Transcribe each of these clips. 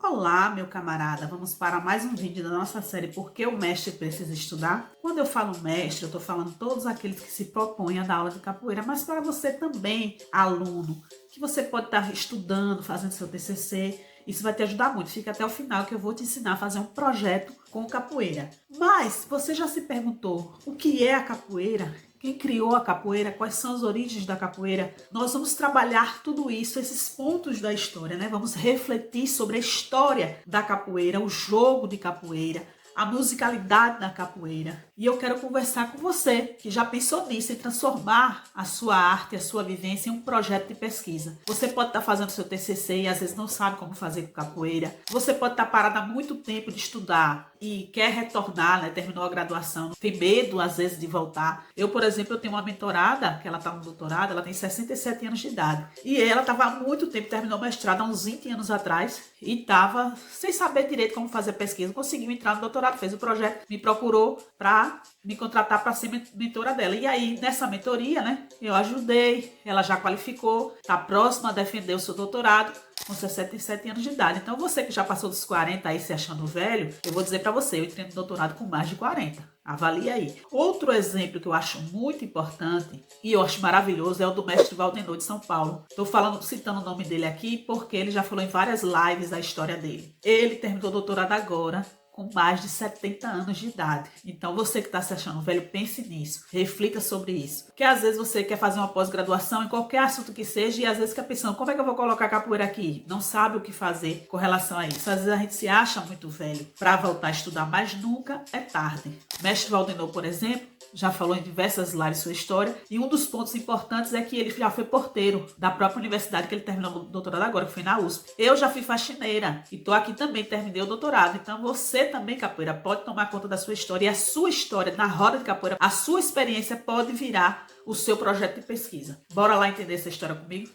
Olá, meu camarada, vamos para mais um vídeo da nossa série Por que o Mestre Precisa Estudar? Quando eu falo mestre, eu estou falando todos aqueles que se propõem a dar aula de capoeira, mas para você também, aluno, que você pode estar estudando, fazendo seu TCC, isso vai te ajudar muito. Fica até o final que eu vou te ensinar a fazer um projeto com capoeira. Mas você já se perguntou o que é a capoeira? Quem criou a capoeira? Quais são as origens da capoeira? Nós vamos trabalhar tudo isso, esses pontos da história, né? Vamos refletir sobre a história da capoeira, o jogo de capoeira, a musicalidade da capoeira. E eu quero conversar com você que já pensou nisso, em transformar a sua arte, a sua vivência em um projeto de pesquisa. Você pode estar fazendo seu TCC e às vezes não sabe como fazer com capoeira. Você pode estar parado há muito tempo de estudar e quer retornar, né? Terminou a graduação, tem medo às vezes de voltar. Eu, por exemplo, eu tenho uma mentorada, que ela está no doutorado, ela tem 67 anos de idade. E ela estava há muito tempo, terminou o mestrado há uns 20 anos atrás e estava sem saber direito como fazer pesquisa. Conseguiu entrar no doutorado, fez o projeto, me procurou para me contratar para ser mentora dela. E aí, nessa mentoria, né, eu ajudei, ela já qualificou, está próxima a defender o seu doutorado com 67 anos de idade. Então, você que já passou dos 40 aí se achando velho, eu vou dizer para você, eu entrei no doutorado com mais de 40. Avalie aí. Outro exemplo que eu acho muito importante e eu acho maravilhoso é o do mestre Valdenor de São Paulo. Estou citando o nome dele aqui porque ele já falou em várias lives a história dele. Ele terminou o doutorado agora, com mais de 70 anos de idade. Então, você que está se achando velho, pense nisso. Reflita sobre isso. Porque às vezes você quer fazer uma pós-graduação em qualquer assunto que seja e às vezes fica pensando, como é que eu vou colocar capoeira aqui? Não sabe o que fazer com relação a isso. Às vezes a gente se acha muito velho para voltar a estudar, mas nunca é tarde. Mestre Valdenor, por exemplo, já falou em diversas lives sua história, e um dos pontos importantes é que ele já foi porteiro da própria universidade que ele terminou o doutorado agora, que foi na USP. Eu já fui faxineira e tô aqui também, terminei o doutorado. Então você também, capoeira, pode tomar conta da sua história, e a sua história na roda de capoeira, a sua experiência pode virar o seu projeto de pesquisa. Bora lá entender essa história comigo?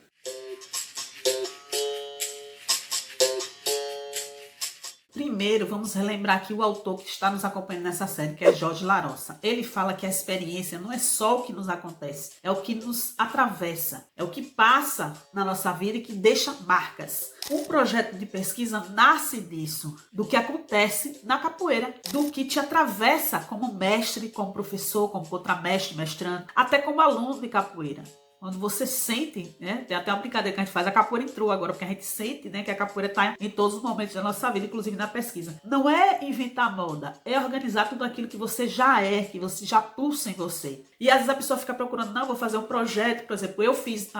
Primeiro, vamos relembrar aqui o autor que está nos acompanhando nessa série, que é Jorge Larossa. Ele fala que a experiência não é só o que nos acontece, é o que nos atravessa, é o que passa na nossa vida e que deixa marcas. Um projeto de pesquisa nasce disso, do que acontece na capoeira, do que te atravessa como mestre, como professor, como contramestre, mestrando, até como aluno de capoeira. Quando você sente, né? Tem até uma brincadeira que a gente faz, a capoeira entrou agora, porque a gente sente, né, que a capoeira está em todos os momentos da nossa vida, inclusive na pesquisa. Não é inventar moda, é organizar tudo aquilo que você já é, que você já pulsa em você. E às vezes a pessoa fica procurando, não, vou fazer um projeto, por exemplo, eu fiz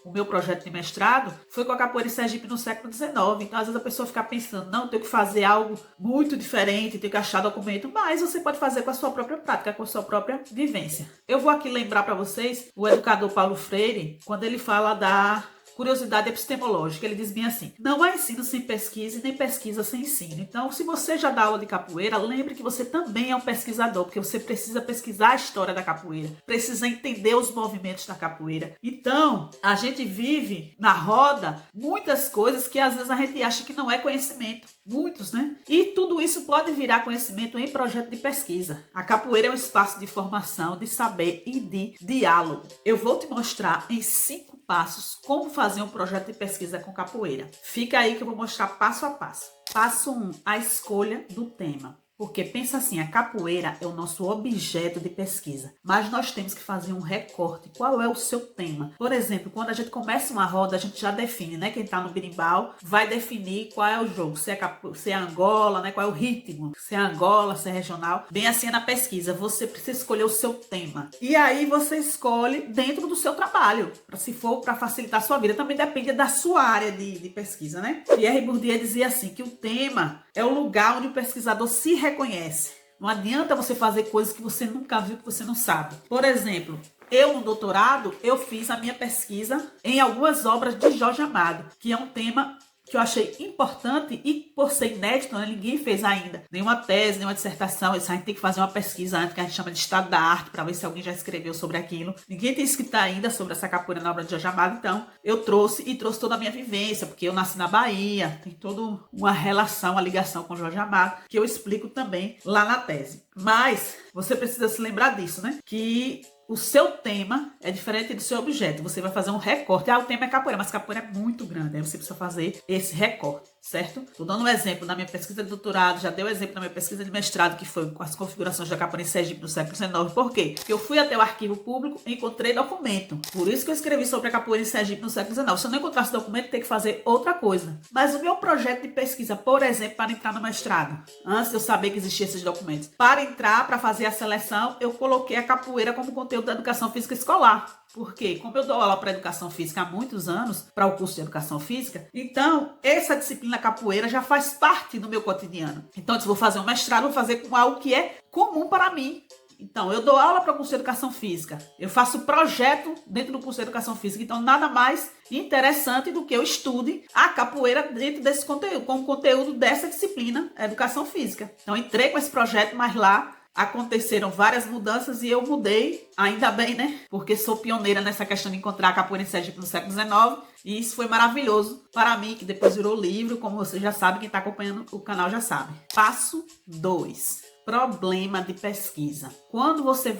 o meu projeto de mestrado foi com a capoeira em Sergipe no século XIX. Então, às vezes a pessoa fica pensando, não, tenho que fazer algo muito diferente, tenho que achar documento, mas você pode fazer com a sua própria prática, com a sua própria vivência. Eu vou aqui lembrar para vocês o educador Paulo Freire, quando ele fala da curiosidade epistemológica. Ele diz bem assim, não há ensino sem pesquisa e nem pesquisa sem ensino. Então, se você já dá aula de capoeira, lembre que você também é um pesquisador, porque você precisa pesquisar a história da capoeira, precisa entender os movimentos da capoeira. Então, a gente vive na roda muitas coisas que às vezes a gente acha que não é conhecimento. Muitos, né? E tudo isso pode virar conhecimento em projeto de pesquisa. A capoeira é um espaço de formação, de saber e de diálogo. Eu vou te mostrar em 5 passos como fazer um projeto de pesquisa com capoeira. Fica aí que eu vou mostrar passo a passo. Passo 1, a escolha do tema. Porque pensa assim, a capoeira é o nosso objeto de pesquisa, mas nós temos que fazer um recorte. Qual é o seu tema? Por exemplo, quando a gente começa uma roda, a gente já define, né? Quem está no berimbau vai definir qual é o jogo, se é Angola, né? Qual é o ritmo, se é Angola, se é regional. Bem assim é na pesquisa, você precisa escolher o seu tema. E aí você escolhe dentro do seu trabalho, se for para facilitar a sua vida. Também depende da sua área de pesquisa, né? Pierre Bourdieu dizia assim, que o tema é o lugar onde o pesquisador se reconhece. Não adianta você fazer coisas que você nunca viu, que você não sabe. Por exemplo, eu no doutorado, eu fiz a minha pesquisa em algumas obras de Jorge Amado, que é um tema que eu achei importante e por ser inédito, né, ninguém fez ainda nenhuma tese, nenhuma dissertação. Isso a gente tem que fazer uma pesquisa antes, que a gente chama de estado da arte, para ver se alguém já escreveu sobre aquilo. Ninguém tem escrito ainda sobre essa capoeira na obra de Jorge Amado, então eu trouxe toda a minha vivência, porque eu nasci na Bahia, tem toda uma relação, uma ligação com Jorge Amado, que eu explico também lá na tese. Mas você precisa se lembrar disso, né? Que o seu tema é diferente do seu objeto. Você vai fazer um recorte. O tema é capoeira, mas capoeira é muito grande. Aí você precisa fazer esse recorte. certo? Estou dando um exemplo na minha pesquisa de doutorado, já dei um exemplo na minha pesquisa de mestrado, que foi com as configurações da capoeira em Sergipe no século XIX. Por quê? Porque eu fui até o arquivo público e encontrei documento. Por isso que eu escrevi sobre a capoeira em Sergipe no século XIX. Se eu não encontrasse documento, tem que fazer outra coisa. Mas o meu projeto de pesquisa, por exemplo, para entrar no mestrado, antes de eu saber que existiam esses documentos, para entrar, para fazer a seleção, eu coloquei a capoeira como conteúdo da educação física escolar. Porque, como eu dou aula para educação física há muitos anos, para o curso de educação física, então essa disciplina capoeira já faz parte do meu cotidiano. Então, se vou fazer um mestrado, vou fazer com algo que é comum para mim. Então, eu dou aula para o curso de educação física. Eu faço projeto dentro do curso de educação física. Então, nada mais interessante do que eu estude a capoeira dentro desse conteúdo, como conteúdo dessa disciplina, educação física. Então, entrei com esse projeto, mas lá aconteceram várias mudanças e eu mudei, ainda bem, né? Porque sou pioneira nessa questão de encontrar a capoeira em Sergipe no século XIX. E isso foi maravilhoso para mim, que depois virou livro, como você já sabe, quem está acompanhando o canal já sabe. Passo 2. Problema de pesquisa. Quando você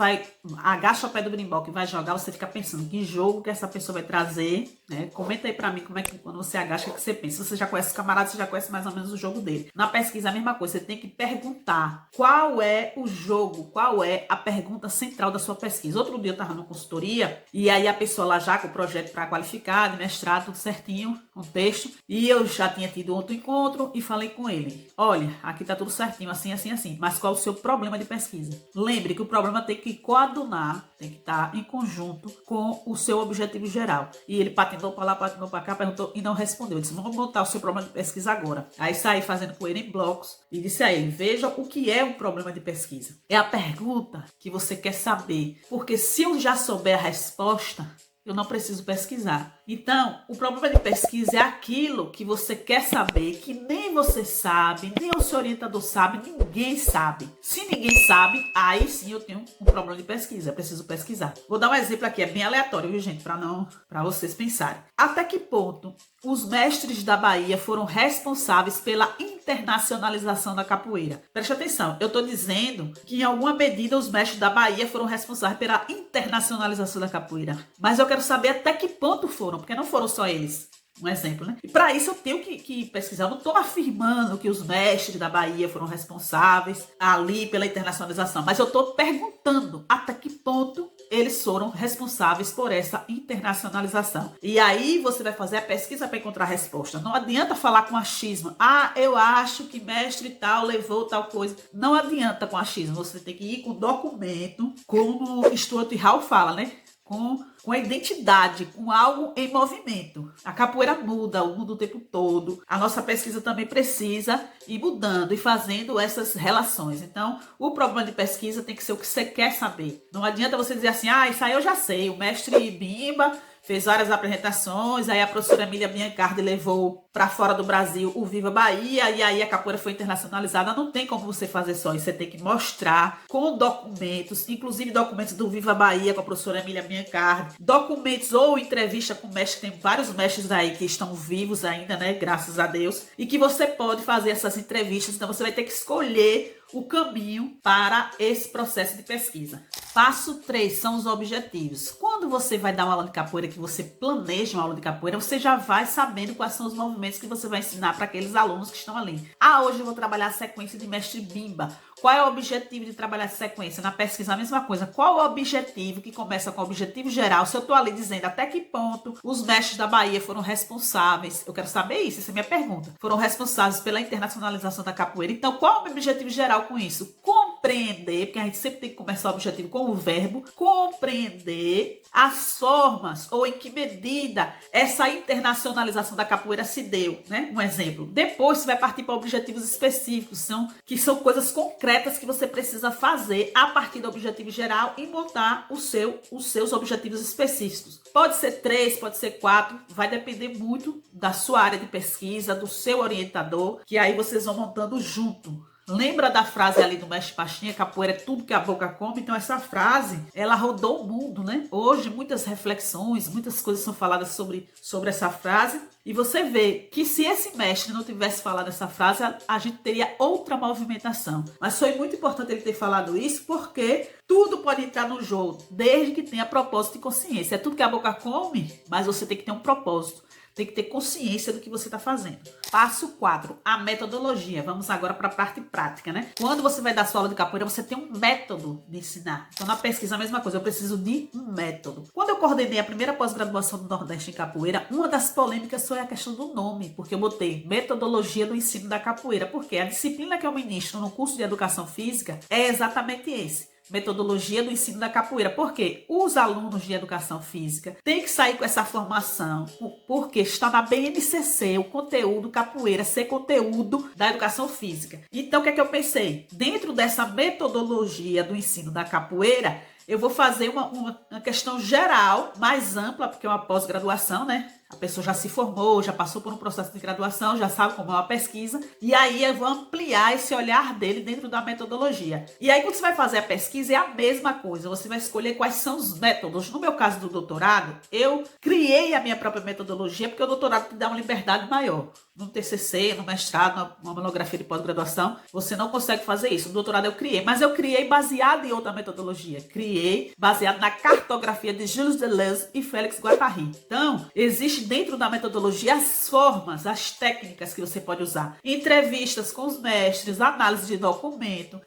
agacha o pé do berimbau que vai jogar, você fica pensando que jogo que essa pessoa vai trazer, né? Comenta aí pra mim como é que quando você agacha, o que você pensa. Se você já conhece o camarada, você já conhece mais ou menos o jogo dele. Na pesquisa, a mesma coisa. Você tem que perguntar qual é o jogo, qual é a pergunta central da sua pesquisa. Outro dia eu tava numa consultoria e aí a pessoa lá já com o projeto para qualificar, de mestrado, tudo certinho, com texto. E eu já tinha tido outro encontro e falei com ele. Olha, aqui tá tudo certinho, assim, assim, assim. Mas qual o seu problema de pesquisa? Lembre que o problema tem que coadunar, tem que estar em conjunto com o seu objetivo geral. E ele patinou para lá, patinou para cá, perguntou e não respondeu. Eu disse, vamos montar o seu problema de pesquisa agora. Aí saí fazendo com ele em blocos e disse a ele, veja o que é um problema de pesquisa. É a pergunta que você quer saber. Porque se eu já souber a resposta, eu não preciso pesquisar. Então, o problema de pesquisa é aquilo que você quer saber, que nem você sabe, nem o seu orientador sabe, ninguém sabe. Se ninguém sabe, aí sim eu tenho um problema de pesquisa, eu preciso pesquisar. Vou dar um exemplo aqui, é bem aleatório, viu, gente? Para vocês pensarem. Até que ponto os mestres da Bahia foram responsáveis pela internacionalização da capoeira? Preste atenção, eu estou dizendo que em alguma medida os mestres da Bahia foram responsáveis pela internacionalização da capoeira. Mas eu quero saber até que ponto foram, porque não foram só eles. Um exemplo, né? E para isso eu tenho que pesquisar. Eu não estou afirmando que os mestres da Bahia foram responsáveis ali pela internacionalização, mas eu estou perguntando até que ponto eles foram responsáveis por essa internacionalização. E aí você vai fazer a pesquisa para encontrar a resposta. Não adianta falar com achismo. Ah, eu acho que mestre tal levou tal coisa. Não adianta com achismo. Você tem que ir com documento, como Stuart Hall fala, né? Com a identidade, com algo em movimento. A capoeira muda o tempo todo. A nossa pesquisa também precisa ir mudando e fazendo essas relações. Então, o problema de pesquisa tem que ser o que você quer saber. Não adianta você dizer assim, isso aí eu já sei. O mestre Bimba fez várias apresentações, aí a professora Emília Biancardi levou para fora do Brasil o Viva Bahia, e aí a capoeira foi internacionalizada. Não tem como você fazer só isso, você tem que mostrar com documentos, inclusive documentos do Viva Bahia com a professora Emília Biancardi, documentos ou entrevista com mestres, tem vários mestres aí que estão vivos ainda, né, graças a Deus, e que você pode fazer essas entrevistas. Então você vai ter que escolher o caminho para esse processo de pesquisa. Passo 3 são os objetivos. Quando você vai dar uma aula de capoeira, que você planeja uma aula de capoeira, você já vai sabendo quais são os movimentos que você vai ensinar para aqueles alunos que estão ali. Hoje eu vou trabalhar a sequência de mestre Bimba. Qual é o objetivo de trabalhar essa sequência? Na pesquisa, a mesma coisa. Qual o objetivo que começa com o objetivo geral? Se eu estou ali dizendo até que ponto os mestres da Bahia foram responsáveis, eu quero saber isso, essa é a minha pergunta. Foram responsáveis pela internacionalização da capoeira. Então, qual é o meu objetivo geral com isso? Compreender, porque a gente sempre tem que começar o objetivo com o verbo, compreender as formas ou em que medida essa internacionalização da capoeira se deu, né? Um exemplo. Depois você vai partir para objetivos específicos, que são coisas concretas que você precisa fazer a partir do objetivo geral e montar os seus objetivos específicos. Pode ser 3, pode ser 4, vai depender muito da sua área de pesquisa, do seu orientador, que aí vocês vão montando junto. Lembra da frase ali do mestre Pastinha, capoeira é tudo que a boca come? Então essa frase, ela rodou o mundo, né? Hoje muitas reflexões, muitas coisas são faladas sobre essa frase. E você vê que se esse mestre não tivesse falado essa frase, a gente teria outra movimentação. Mas foi muito importante ele ter falado isso, porque tudo pode entrar no jogo, desde que tenha propósito e consciência. É tudo que a boca come, mas você tem que ter um propósito. tem que ter consciência do que você está fazendo. Passo 4, a metodologia. Vamos agora para a parte prática, né? Quando você vai dar sua aula de capoeira, você tem um método de ensinar. Então, na pesquisa, a mesma coisa. Eu preciso de um método. Quando eu coordenei a primeira pós-graduação do Nordeste em capoeira, uma das polêmicas foi a questão do nome, porque eu botei metodologia do ensino da capoeira, porque a disciplina que eu ministro no curso de educação física é exatamente esse. Metodologia do ensino da capoeira, porque os alunos de educação física têm que sair com essa formação, porque está na BNCC o conteúdo capoeira ser conteúdo da educação física. Então, o que é que eu pensei? Dentro dessa metodologia do ensino da capoeira, eu vou fazer uma questão geral, mais ampla, porque é uma pós-graduação, né? A pessoa já se formou, já passou por um processo de graduação, já sabe como é uma pesquisa. E aí eu vou ampliar esse olhar dele dentro da metodologia. E aí quando você vai fazer a pesquisa é a mesma coisa. Você vai escolher quais são os métodos. No meu caso do doutorado, eu criei a minha própria metodologia porque o doutorado te dá uma liberdade maior. No TCC, no mestrado, numa monografia de pós-graduação, você não consegue fazer isso. No doutorado eu criei, mas eu criei baseado em outra metodologia. Criei baseado na cartografia de Gilles Deleuze e Félix Guattari. Então, existe dentro da metodologia as formas, as técnicas que você pode usar. Entrevistas com os mestres, análise de documento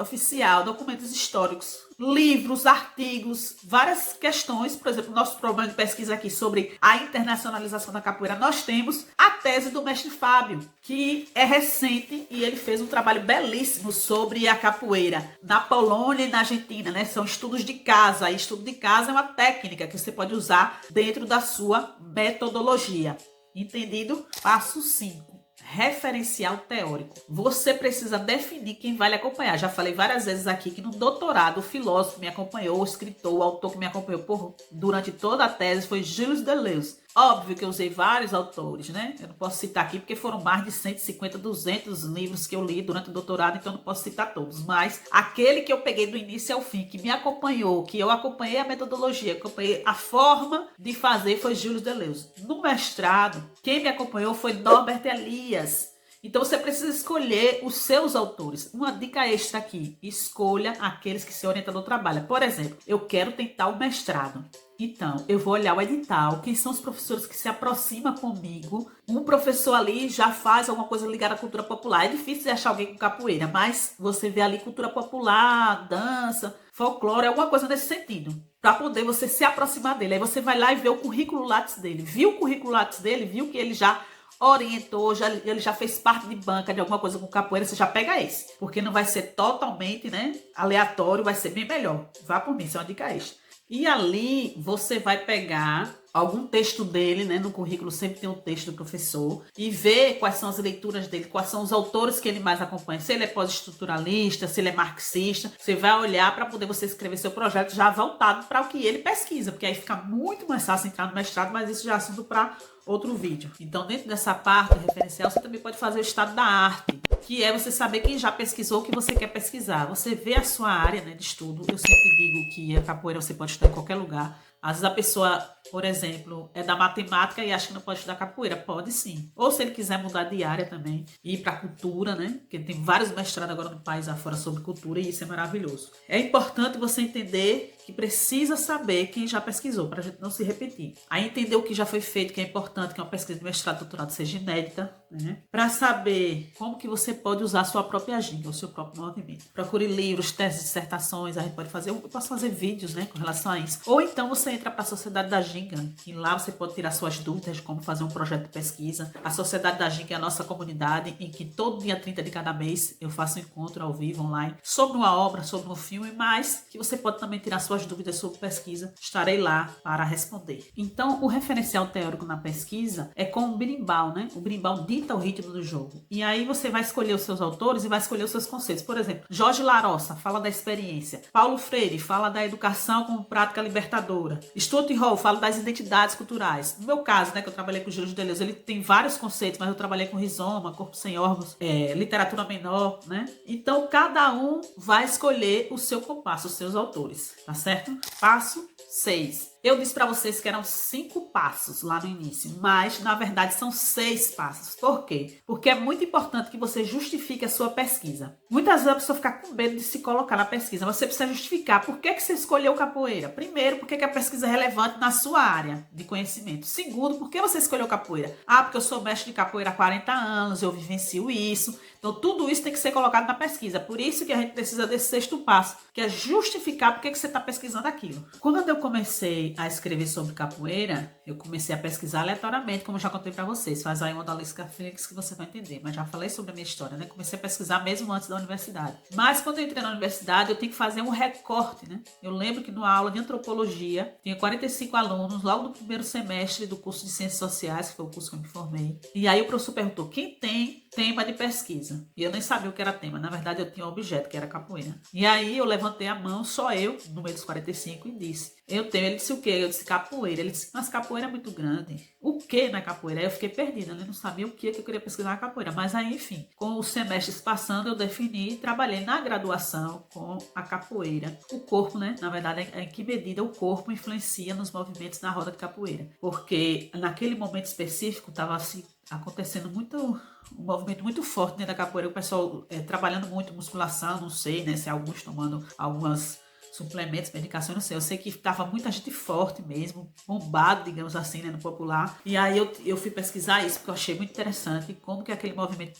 oficial, documentos históricos, livros, artigos, várias questões. Por exemplo, nosso problema de pesquisa aqui sobre a internacionalização da capoeira, nós temos a tese do mestre Fábio, que é recente e ele fez um trabalho belíssimo sobre a capoeira na Polônia e na Argentina, né? São estudos de casa. E estudo de casa é uma técnica que você pode usar dentro da sua metodologia. Entendido? Passo 5. Referencial teórico. Você precisa definir quem vai lhe acompanhar. Já falei várias vezes aqui que no doutorado o filósofo que me acompanhou, o escritor, o autor que me acompanhou durante toda a tese foi Gilles Deleuze. Óbvio que eu usei vários autores, né? Eu não posso citar aqui porque foram mais de 150, 200 livros que eu li durante o doutorado, então eu não posso citar todos. Mas aquele que eu peguei do início ao fim, que me acompanhou, que eu acompanhei a metodologia, acompanhei a forma de fazer, foi Gilles Deleuze. No mestrado, quem me acompanhou foi Norbert Elias. Então você precisa escolher os seus autores. Uma dica extra aqui: escolha aqueles que se orientam no trabalho. Por exemplo, eu quero tentar o mestrado. Então, eu vou olhar o edital, quem são os professores que se aproximam comigo. Um professor ali já faz alguma coisa ligada à cultura popular. É difícil de achar alguém com capoeira, mas você vê ali cultura popular, dança, folclore, alguma coisa nesse sentido, para poder você se aproximar dele. Aí você vai lá e vê o currículo látis dele. Viu o currículo látis dele? Viu que ele já orientou, ele já fez parte de banca de alguma coisa com capoeira, você já pega esse. Porque não vai ser totalmente, né, aleatório, vai ser bem melhor. Vá por mim, isso é uma dica extra. E ali você vai pegar algum texto dele, né? No currículo sempre tem um texto do professor, e ver quais são as leituras dele, quais são os autores que ele mais acompanha. Se ele é pós-estruturalista, se ele é marxista, você vai olhar para poder você escrever seu projeto já voltado para o que ele pesquisa, porque aí fica muito mais fácil entrar no mestrado, mas isso já é assunto para outro vídeo. Então, dentro dessa parte do referencial, você também pode fazer o estado da arte, que é você saber quem já pesquisou o que você quer pesquisar. Você vê a sua área, né, de estudo. Eu sempre digo que a capoeira você pode estudar em qualquer lugar. Às vezes a pessoa, por exemplo, é da matemática e acha que não pode estudar capoeira. Pode sim. Ou se ele quiser mudar de área também, ir para cultura, né? Porque tem vários mestrados agora no país afora sobre cultura e isso é maravilhoso. É importante você entender que precisa saber quem já pesquisou, para a gente não se repetir. Aí entender o que já foi feito, que é importante, que uma pesquisa de mestrado, doutorado seja inédita, né? Para saber como que você pode usar a sua própria ginga, o seu próprio movimento. Procure livros, teses, dissertações, a gente pode fazer, eu posso fazer vídeos, né, com relação a isso. Ou então você entra para a Sociedade da Ginga, e lá você pode tirar suas dúvidas de como fazer um projeto de pesquisa. A Sociedade da Ginga é a nossa comunidade, em que todo dia 30 de cada mês eu faço um encontro ao vivo, online, sobre uma obra, sobre um filme, mas que você pode também tirar suas dúvidas sobre pesquisa. Estarei lá para responder. Então, o referencial teórico na pesquisa é com o berimbau, né? O berimbau dita o ritmo do jogo. E aí você vai escolher os seus autores e vai escolher os seus conceitos. Por exemplo, Jorge Larossa fala da experiência. Paulo Freire fala da educação como prática libertadora. Stuart Hall fala das identidades culturais. No meu caso, né, que eu trabalhei com o Gilles Deleuze, ele tem vários conceitos, mas eu trabalhei com rizoma, corpo sem órgãos, literatura menor, né? Então, cada um vai escolher o seu compasso, os seus autores, tá certo? Passo 6. Eu disse para vocês que eram 5 passos lá no início, mas na verdade são 6 passos. Por quê? Porque é muito importante que você justifique a sua pesquisa. Muitas vezes a pessoa fica com medo de se colocar na pesquisa. Você precisa justificar por que você escolheu capoeira. Primeiro, porque a pesquisa é relevante na sua área de conhecimento. Segundo, por que você escolheu capoeira? Ah, porque eu sou mestre de capoeira há 40 anos, eu vivencio isso. Então, tudo isso tem que ser colocado na pesquisa. Por isso que a gente precisa desse 6º passo, que é justificar por que você está pesquisando aquilo. Quando eu comecei a escrever sobre capoeira, eu comecei a pesquisar aleatoriamente, como eu já contei para vocês. Faz aí uma da Lisca Felix que você vai entender. Mas já falei sobre a minha história, né? Comecei a pesquisar mesmo antes da universidade. Mas quando eu entrei na universidade, eu tenho que fazer um recorte, né? Eu lembro que numa aula de antropologia, tinha 45 alunos, logo no primeiro semestre do curso de Ciências Sociais, que foi o curso que eu me formei. E aí o professor perguntou, quem tem tema de pesquisa? E eu nem sabia o que era tema. Na verdade, eu tinha um objeto, que era capoeira. E aí eu levantei a mão, só eu, no meio dos 45, e disse, eu tenho. Ele disse o quê? Eu disse capoeira. Ele disse, mas capoeira é muito grande. O que na capoeira? Aí eu fiquei perdida, né? Não sabia o que eu queria pesquisar na capoeira. Mas aí, enfim, com os semestres passando, eu defini e trabalhei na graduação com a capoeira. O corpo, né? Na verdade, em que medida o corpo influencia nos movimentos na roda de capoeira. Porque naquele momento específico, estava assim, acontecendo um movimento muito forte dentro da capoeira, o pessoal trabalhando muito musculação, não sei, né, se alguns tomando algumas suplementos, medicações, não sei. Eu sei que estava muita gente forte mesmo, bombado, digamos assim, né, no popular. E aí eu fui pesquisar isso, porque eu achei muito interessante como que aquele movimento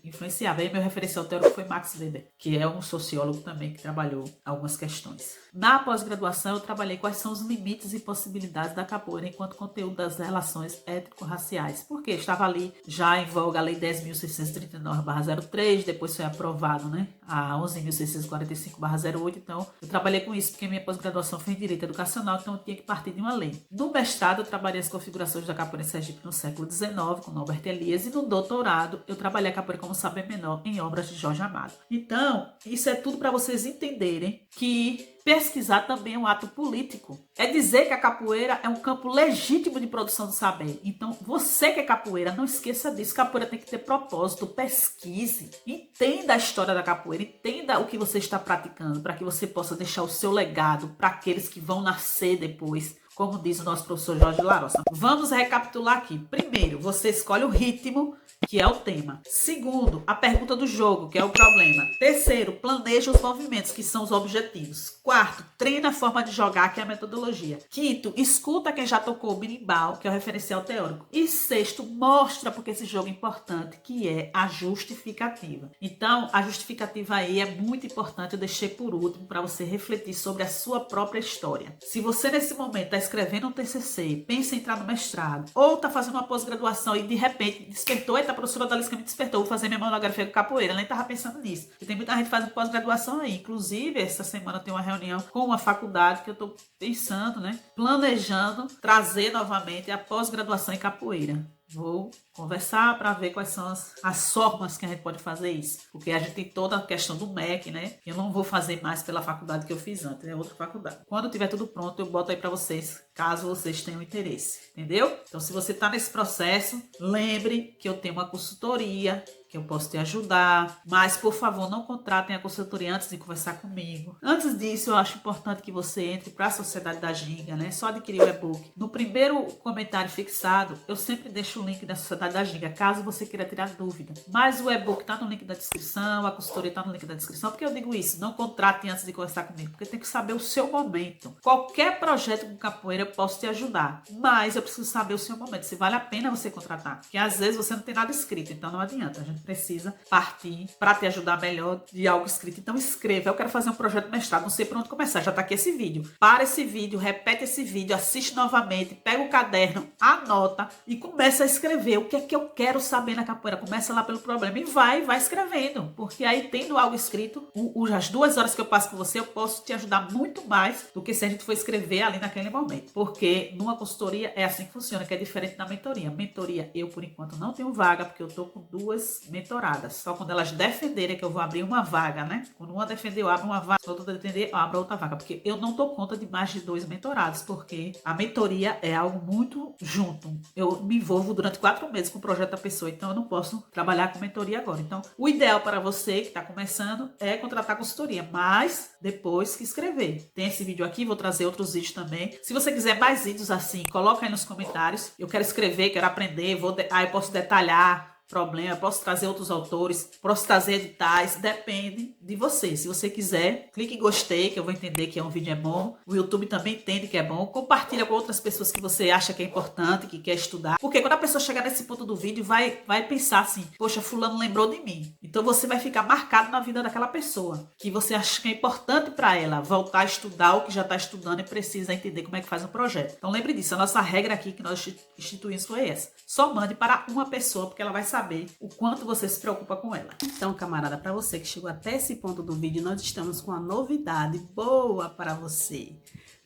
influenciava. Aí meu referencial teórico foi Max Weber, que é um sociólogo também que trabalhou algumas questões. Na pós-graduação, eu trabalhei quais são os limites e possibilidades da capoeira enquanto conteúdo das relações étnico-raciais. Porque estava ali já em voga a Lei 10.639/03, depois foi aprovado, né, a 11.645/08. Então, eu trabalhei com isso porque minha pós-graduação foi em Direito Educacional, então eu tinha que partir de uma lei. No mestrado, eu trabalhei as configurações da capoeira em Sergipe no século XIX, com Norbert Elias, e no doutorado, eu trabalhei a capoeira como saber menor em obras de Jorge Amado. Então, isso é tudo para vocês entenderem que pesquisar também é um ato político. É dizer que a capoeira é um campo legítimo de produção do saber. Então, você que é capoeira, não esqueça disso. Capoeira tem que ter propósito, pesquise, entenda a história da capoeira, entenda o que você está praticando, para que você possa deixar o seu legado para aqueles que vão nascer depois, como diz o nosso professor Jorge Larossa. Vamos recapitular aqui. Primeiro, você escolhe o ritmo, que é o tema. Segundo, a pergunta do jogo, que é o problema. Terceiro, planeja os movimentos, que são os objetivos. Quarto, treina a forma de jogar, que é a metodologia. Quinto, escuta quem já tocou o berimbau, que é o referencial teórico. E sexto, mostra porque esse jogo é importante, que é a justificativa. Então, a justificativa aí é muito importante, eu deixei por último para você refletir sobre a sua própria história. Se você nesse momento está escrevendo um TCC, pensa em entrar no mestrado, ou está fazendo uma pós-graduação e de repente despertou, a professora Dalisca me despertou, vou fazer minha monografia com capoeira, eu nem estava pensando nisso. E tem muita gente fazendo pós-graduação aí, inclusive essa semana tem uma reunião com uma faculdade que eu estou pensando, né, planejando trazer novamente a pós-graduação em capoeira. Vou conversar para ver quais são as formas que a gente pode fazer isso. Porque a gente tem toda a questão do MEC, né? Eu não vou fazer mais pela faculdade que eu fiz antes, é outra faculdade. Quando tiver tudo pronto, eu boto aí para vocês, caso vocês tenham interesse. Entendeu? Então, se você está nesse processo, lembre que eu tenho uma consultoria, que eu posso te ajudar, mas por favor não contratem a consultoria antes de conversar comigo. Antes disso, eu acho importante que você entre para a Sociedade da Ginga, né? Só adquirir o e-book. No primeiro comentário fixado, eu sempre deixo o link da Sociedade da Ginga, caso você queira tirar dúvida. Mas o e-book tá no link da descrição, a consultoria tá no link da descrição. Porque eu digo isso, não contratem antes de conversar comigo, porque tem que saber o seu momento. Qualquer projeto com capoeira eu posso te ajudar, mas eu preciso saber o seu momento, se vale a pena você contratar. Porque às vezes você não tem nada escrito, então não adianta. A gente precisa partir para te ajudar melhor de algo escrito. Então escreva, eu quero fazer um projeto de mestrado, não sei por onde começar, já tá aqui esse vídeo. Para esse vídeo, repete esse vídeo, assiste novamente, pega o caderno, anota e começa a escrever o que é que eu quero saber na capoeira. Começa lá pelo problema e vai escrevendo, porque aí tendo algo escrito, as 2 horas que eu passo com você, eu posso te ajudar muito mais do que se a gente for escrever ali naquele momento, porque numa consultoria é assim que funciona, que é diferente da mentoria. Mentoria, eu por enquanto não tenho vaga, porque eu tô com 2 mentoradas. Só quando elas defenderem que eu vou abrir uma vaga, né? Quando uma defender, eu abro uma vaga. Se outra defender, eu abro outra vaga. Porque eu não dou conta de mais de 2 mentorados, porque a mentoria é algo muito junto. Eu me envolvo durante 4 meses meses com o projeto da pessoa, então eu não posso trabalhar com mentoria agora. Então, o ideal para você que está começando é contratar consultoria, mas depois que escrever. Tem esse vídeo aqui, vou trazer outros vídeos também. Se você quiser mais vídeos assim, coloca aí nos comentários. Eu quero escrever, quero aprender, eu posso detalhar problema, posso trazer outros autores, posso trazer editais, depende de você. Se você quiser, clique em gostei, que eu vou entender que um vídeo é bom. O YouTube também entende que é bom. Compartilha com outras pessoas que você acha que é importante, que quer estudar. Porque quando a pessoa chegar nesse ponto do vídeo, vai pensar assim, poxa, fulano lembrou de mim. Então você vai ficar marcado na vida daquela pessoa, que você acha que é importante para ela voltar a estudar o que já está estudando e precisa entender como é que faz um projeto. Então lembre disso, a nossa regra aqui que nós instituímos foi essa. Só mande para uma pessoa, porque ela vai saber o quanto você se preocupa com ela. Então, camarada, para você que chegou até esse ponto do vídeo, nós estamos com uma novidade boa para você.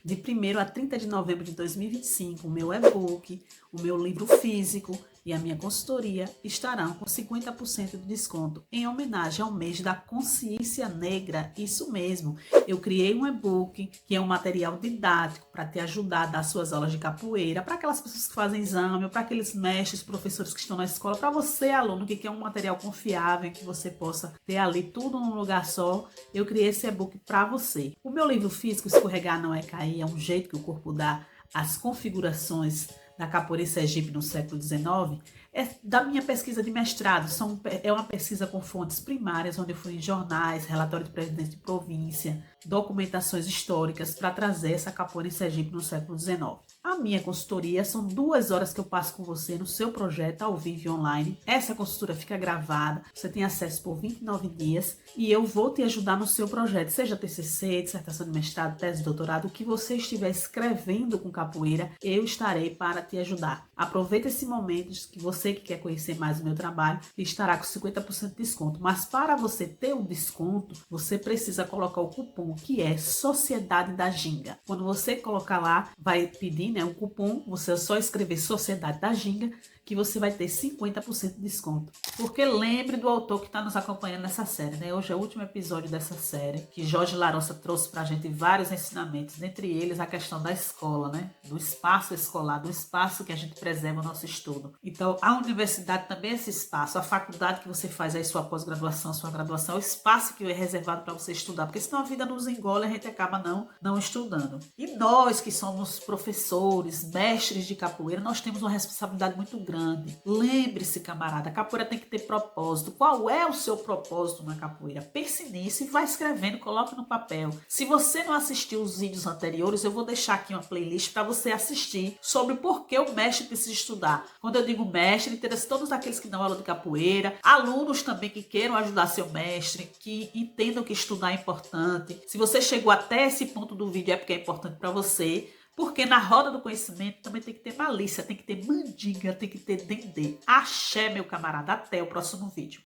De 1º a 30 de novembro de 2025, o meu e-book, o meu livro físico e a minha consultoria estarão com 50% de desconto em homenagem ao mês da consciência negra. Isso mesmo, eu criei um e-book que é um material didático para te ajudar a dar suas aulas de capoeira, para aquelas pessoas que fazem exame, para aqueles mestres, professores que estão na escola, para você, aluno, que quer um material confiável, que você possa ter ali tudo num lugar só. Eu criei esse e-book para você. O meu livro físico, Escorregar Não É Cair, é um jeito que o corpo dá as configurações da capoeira Sergipe no século XIX, é da minha pesquisa de mestrado. É uma pesquisa com fontes primárias, onde eu fui em jornais, relatório de presidente de província, documentações históricas para trazer essa capoeira em Sergipe no século XIX. A minha consultoria são 2 horas que eu passo com você no seu projeto ao vivo e online. Essa consultoria fica gravada, você tem acesso por 29 dias e eu vou te ajudar no seu projeto, seja TCC, dissertação de mestrado, tese de doutorado, o que você estiver escrevendo com capoeira, eu estarei para te ajudar. Aproveita esse momento que você que quer conhecer mais o meu trabalho estará com 50% de desconto, mas para você ter o desconto, você precisa colocar o cupom que é Sociedade da Ginga. Quando você colocar lá, vai pedir, né, um cupom, você só escrever Sociedade da Ginga, que você vai ter 50% de desconto. Porque lembre do autor que está nos acompanhando nessa série, né? Hoje é o último episódio dessa série, que Jorge Laroça trouxe para a gente vários ensinamentos, dentre eles a questão da escola, né? Do espaço escolar, do espaço que a gente preserva o nosso estudo. Então, a universidade também é esse espaço, a faculdade que você faz aí sua pós-graduação, sua graduação, é o espaço que é reservado para você estudar, porque senão a vida nos engole e a gente acaba não estudando. E nós que somos professores, mestres de capoeira, nós temos uma responsabilidade muito grande. Lembre-se, camarada, a capoeira tem que ter propósito. Qual é o seu propósito na capoeira? Pense nisso e vá escrevendo, coloque no papel. Se você não assistiu os vídeos anteriores, eu vou deixar aqui uma playlist para você assistir sobre por que o mestre precisa estudar. Quando eu digo mestre, interessa todos aqueles que dão aula de capoeira, alunos também que queiram ajudar seu mestre, que entendam que estudar é importante. Se você chegou até esse ponto do vídeo é porque é importante para você. Porque na roda do conhecimento também tem que ter malícia, tem que ter mandinga, tem que ter dendê. Axé, meu camarada. Até o próximo vídeo.